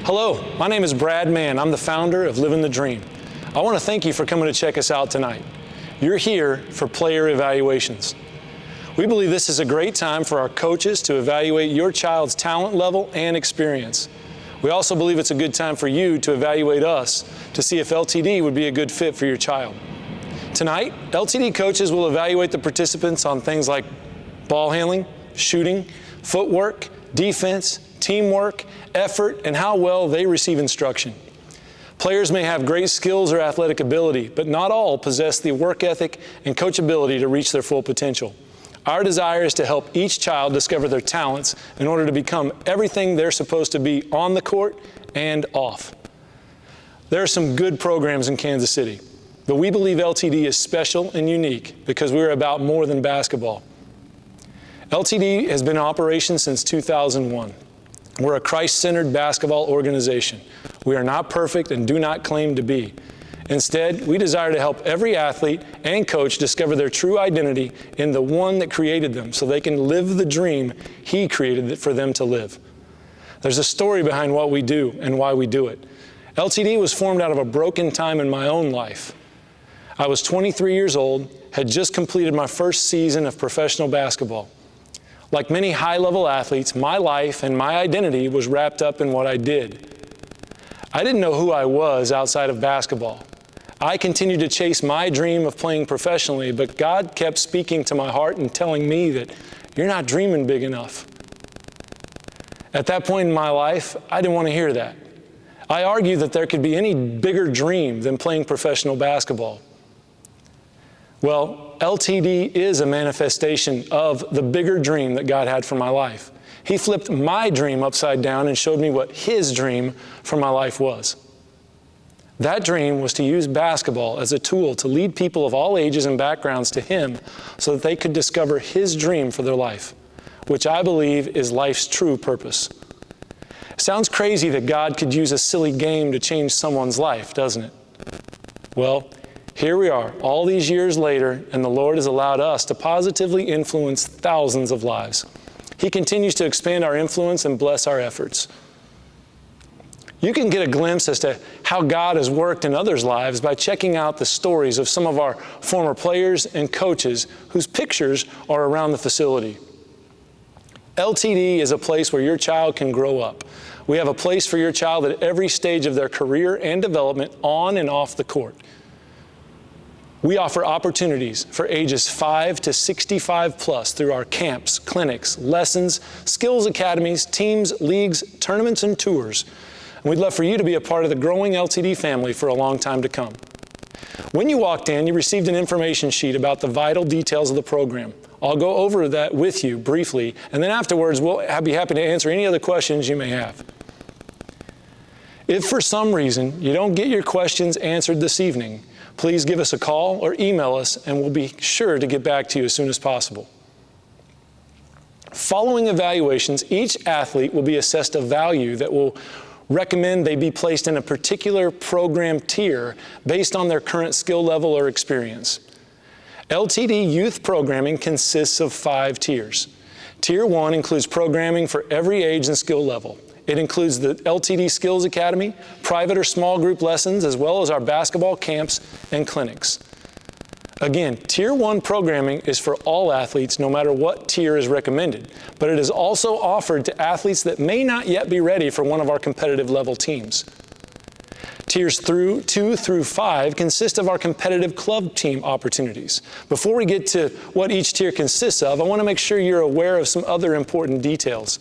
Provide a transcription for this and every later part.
Hello, my name is Brad Mann. I'm the founder of Living the Dream. I want to thank you for coming to check us out tonight. You're here for player evaluations. We believe this is a great time for our coaches to evaluate your child's talent level and experience. We also believe it's a good time for you to evaluate us to see if LTD would be a good fit for your child. Tonight, LTD coaches will evaluate the participants on things like ball handling, shooting, footwork, defense, teamwork, effort, and how well they receive instruction. Players may have great skills or athletic ability, but not all possess the work ethic and coachability to reach their full potential. Our desire is to help each child discover their talents in order to become everything they're supposed to be on the court and off. There are some good programs in Kansas City, but we believe LTD is special and unique because we're about more than basketball. LTD has been in operation since 2001. We're a Christ-centered basketball organization. We are not perfect and do not claim to be. Instead, we desire to help every athlete and coach discover their true identity in the one that created them so they can live the dream He created for them to live. There's a story behind what we do and why we do it. LTD was formed out of a broken time in my own life. I was 23 years old, had just completed my first season of professional basketball. Like many high-level athletes, my life and my identity was wrapped up in what I did. I didn't know who I was outside of basketball. I continued to chase my dream of playing professionally, but God kept speaking to my heart and telling me that you're not dreaming big enough. At that point in my life, I didn't want to hear that. I argued that there could be any bigger dream than playing professional basketball. Well, LTD is a manifestation of the bigger dream that God had for my life. He flipped my dream upside down and showed me what His dream for my life was. That dream was to use basketball as a tool to lead people of all ages and backgrounds to Him so that they could discover His dream for their life, which I believe is life's true purpose. It sounds crazy that God could use a silly game to change someone's life, doesn't it? Well, here we are, all these years later, and the Lord has allowed us to positively influence thousands of lives. He continues to expand our influence and bless our efforts. You can get a glimpse as to how God has worked in others' lives by checking out the stories of some of our former players and coaches whose pictures are around the facility. LTD is a place where your child can grow up. We have a place for your child at every stage of their career and development on and off the court. We offer opportunities for ages 5 to 65 plus through our camps, clinics, lessons, skills academies, teams, leagues, tournaments, and tours. And we'd love for you to be a part of the growing LTD family for a long time to come. When you walked in, you received an information sheet about the vital details of the program. I'll go over that with you briefly, and then afterwards we'll be happy to answer any other questions you may have. If for some reason you don't get your questions answered this evening, please give us a call or email us, and we'll be sure to get back to you as soon as possible. Following evaluations, each athlete will be assessed a value that will recommend they be placed in a particular program tier based on their current skill level or experience. LTD youth programming consists of 5 tiers. Tier 1 includes programming for every age and skill level. It includes the LTD Skills Academy, private or small group lessons, as well as our basketball camps and clinics. Again, Tier 1 programming is for all athletes no matter what tier is recommended, but it is also offered to athletes that may not yet be ready for one of our competitive level teams. Tiers 2 through 5 consist of our competitive club team opportunities. Before we get to what each tier consists of, I want to make sure you're aware of some other important details.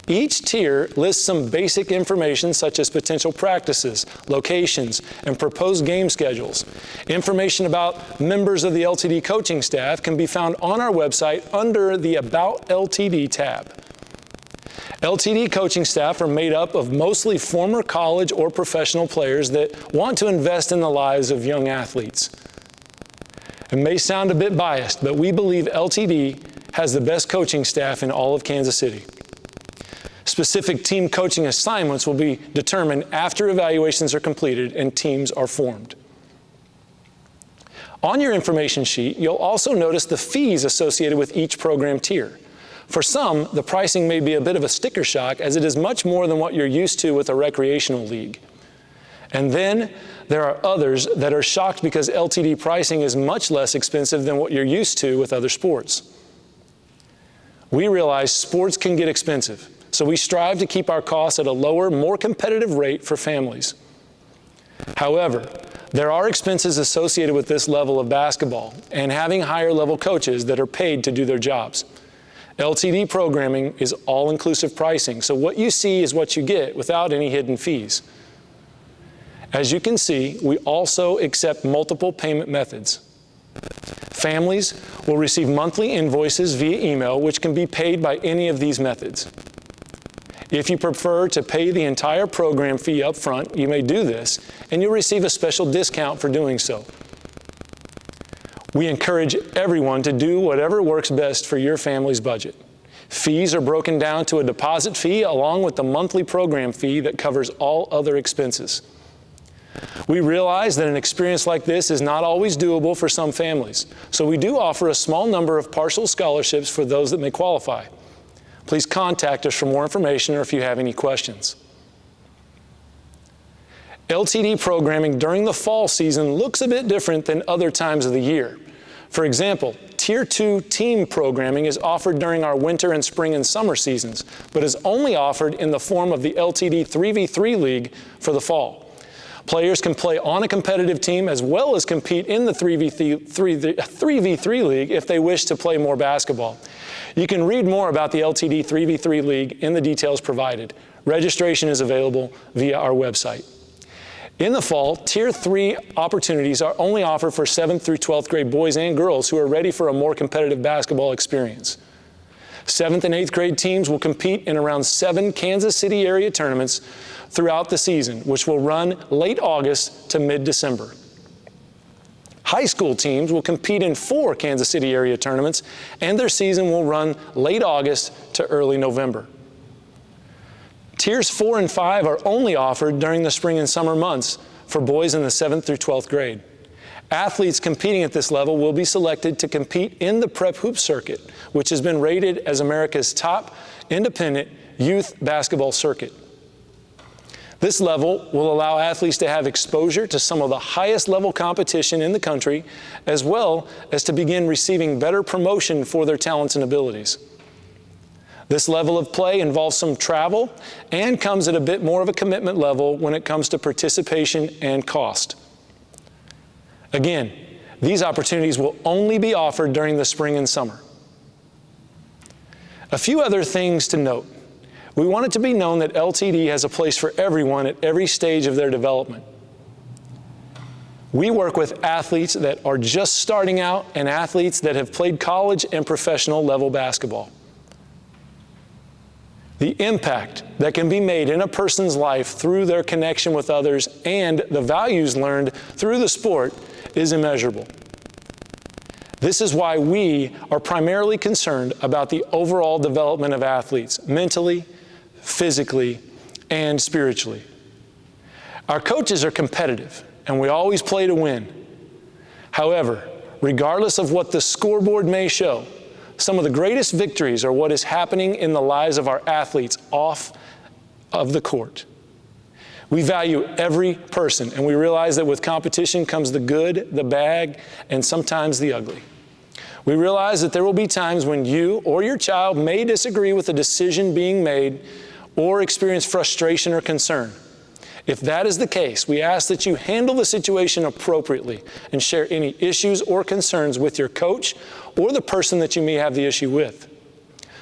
Each tier lists some basic information such as potential practices, locations, and proposed game schedules. Information about members of the LTD coaching staff can be found on our website under the About LTD tab. LTD coaching staff are made up of mostly former college or professional players that want to invest in the lives of young athletes. It may sound a bit biased, but we believe LTD has the best coaching staff in all of Kansas City. Specific team coaching assignments will be determined after evaluations are completed and teams are formed. On your information sheet, you'll also notice the fees associated with each program tier. For some, the pricing may be a bit of a sticker shock, as it is much more than what you're used to with a recreational league. And then there are others that are shocked because LTD pricing is much less expensive than what you're used to with other sports. We realize sports can get expensive, so we strive to keep our costs at a lower, more competitive rate for families. However, there are expenses associated with this level of basketball and having higher level coaches that are paid to do their jobs. LTD programming is all-inclusive pricing, so what you see is what you get without any hidden fees. As you can see, we also accept multiple payment methods. Families will receive monthly invoices via email, which can be paid by any of these methods. If you prefer to pay the entire program fee up front, you may do this, and you'll receive a special discount for doing so. We encourage everyone to do whatever works best for your family's budget. Fees are broken down to a deposit fee along with the monthly program fee that covers all other expenses. We realize that an experience like this is not always doable for some families, so we do offer a small number of partial scholarships for those that may qualify. Please contact us for more information or if you have any questions. LTD programming during the fall season looks a bit different than other times of the year. For example, Tier 2 team programming is offered during our winter and spring and summer seasons, but is only offered in the form of the LTD 3v3 League for the fall. Players can play on a competitive team as well as compete in the 3v3 League if they wish to play more basketball. You can read more about the LTD 3v3 League in the details provided. Registration is available via our website. In the fall, Tier 3 opportunities are only offered for 7th through 12th grade boys and girls who are ready for a more competitive basketball experience. 7th and 8th grade teams will compete in around 7 Kansas City area tournaments throughout the season, which will run late August to mid-December. High school teams will compete in 4 Kansas City area tournaments, and their season will run late August to early November. Tiers 4 and 5 are only offered during the spring and summer months for boys in the 7th through 12th grade. Athletes competing at this level will be selected to compete in the Prep Hoop Circuit, which has been rated as America's top independent youth basketball circuit. This level will allow athletes to have exposure to some of the highest level competition in the country, as well as to begin receiving better promotion for their talents and abilities. This level of play involves some travel and comes at a bit more of a commitment level when it comes to participation and cost. Again, these opportunities will only be offered during the spring and summer. A few other things to note. We want it to be known that LTD has a place for everyone at every stage of their development. We work with athletes that are just starting out and athletes that have played college and professional level basketball. The impact that can be made in a person's life through their connection with others and the values learned through the sport is immeasurable. This is why we are primarily concerned about the overall development of athletes, mentally, physically, and spiritually. Our coaches are competitive, and we always play to win. However, regardless of what the scoreboard may show, some of the greatest victories are what is happening in the lives of our athletes off of the court. We value every person, and we realize that with competition comes the good, the bad, and sometimes the ugly. We realize that there will be times when you or your child may disagree with a decision being made or experience frustration or concern. If that is the case, we ask that you handle the situation appropriately and share any issues or concerns with your coach or the person that you may have the issue with.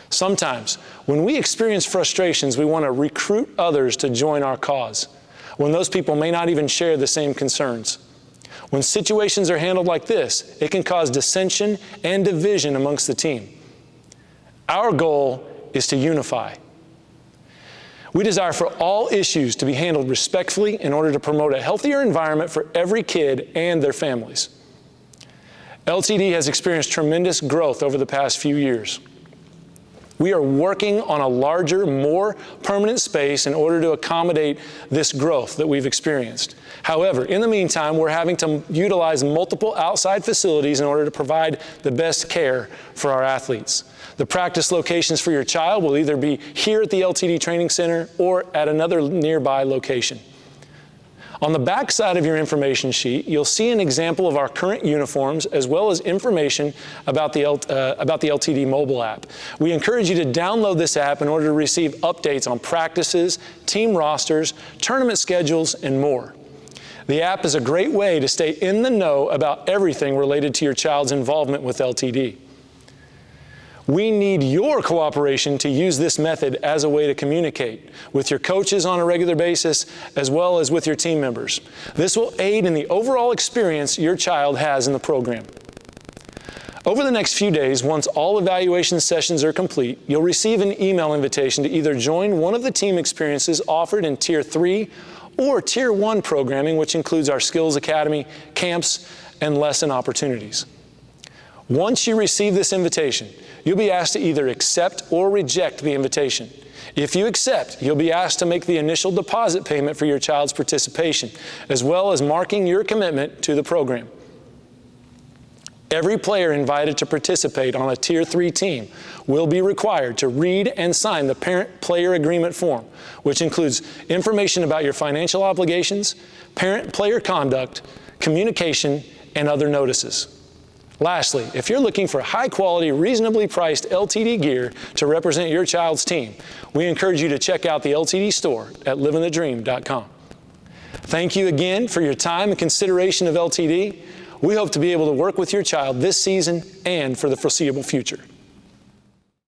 Sometimes, when we experience frustrations, we want to recruit others to join our cause, when those people may not even share the same concerns. When situations are handled like this, it can cause dissension and division amongst the team. Our goal is to unify. We desire for all issues to be handled respectfully in order to promote a healthier environment for every kid and their families. LTD has experienced tremendous growth over the past few years. We are working on a larger, more permanent space in order to accommodate this growth that we've experienced. However, in the meantime, we're having to utilize multiple outside facilities in order to provide the best care for our athletes. The practice locations for your child will either be here at the LTD Training Center or at another nearby location. On the back side of your information sheet, you'll see an example of our current uniforms as well as information about the LTD mobile app. We encourage you to download this app in order to receive updates on practices, team rosters, tournament schedules, and more. The app is a great way to stay in the know about everything related to your child's involvement with LTD. We need your cooperation to use this method as a way to communicate with your coaches on a regular basis, as well as with your team members. This will aid in the overall experience your child has in the program. Over the next few days, once all evaluation sessions are complete, you'll receive an email invitation to either join one of the team experiences offered in Tier 3 or Tier 1 programming, which includes our Skills Academy, camps, and lesson opportunities. Once you receive this invitation, you'll be asked to either accept or reject the invitation. If you accept, you'll be asked to make the initial deposit payment for your child's participation, as well as marking your commitment to the program. Every player invited to participate on a Tier 3 team will be required to read and sign the Parent-Player Agreement form, which includes information about your financial obligations, parent-player conduct, communication, and other notices. Lastly, if you're looking for high-quality, reasonably priced LTD gear to represent your child's team, we encourage you to check out the LTD store at livingthedream.com. Thank you again for your time and consideration of LTD. We hope to be able to work with your child this season and for the foreseeable future.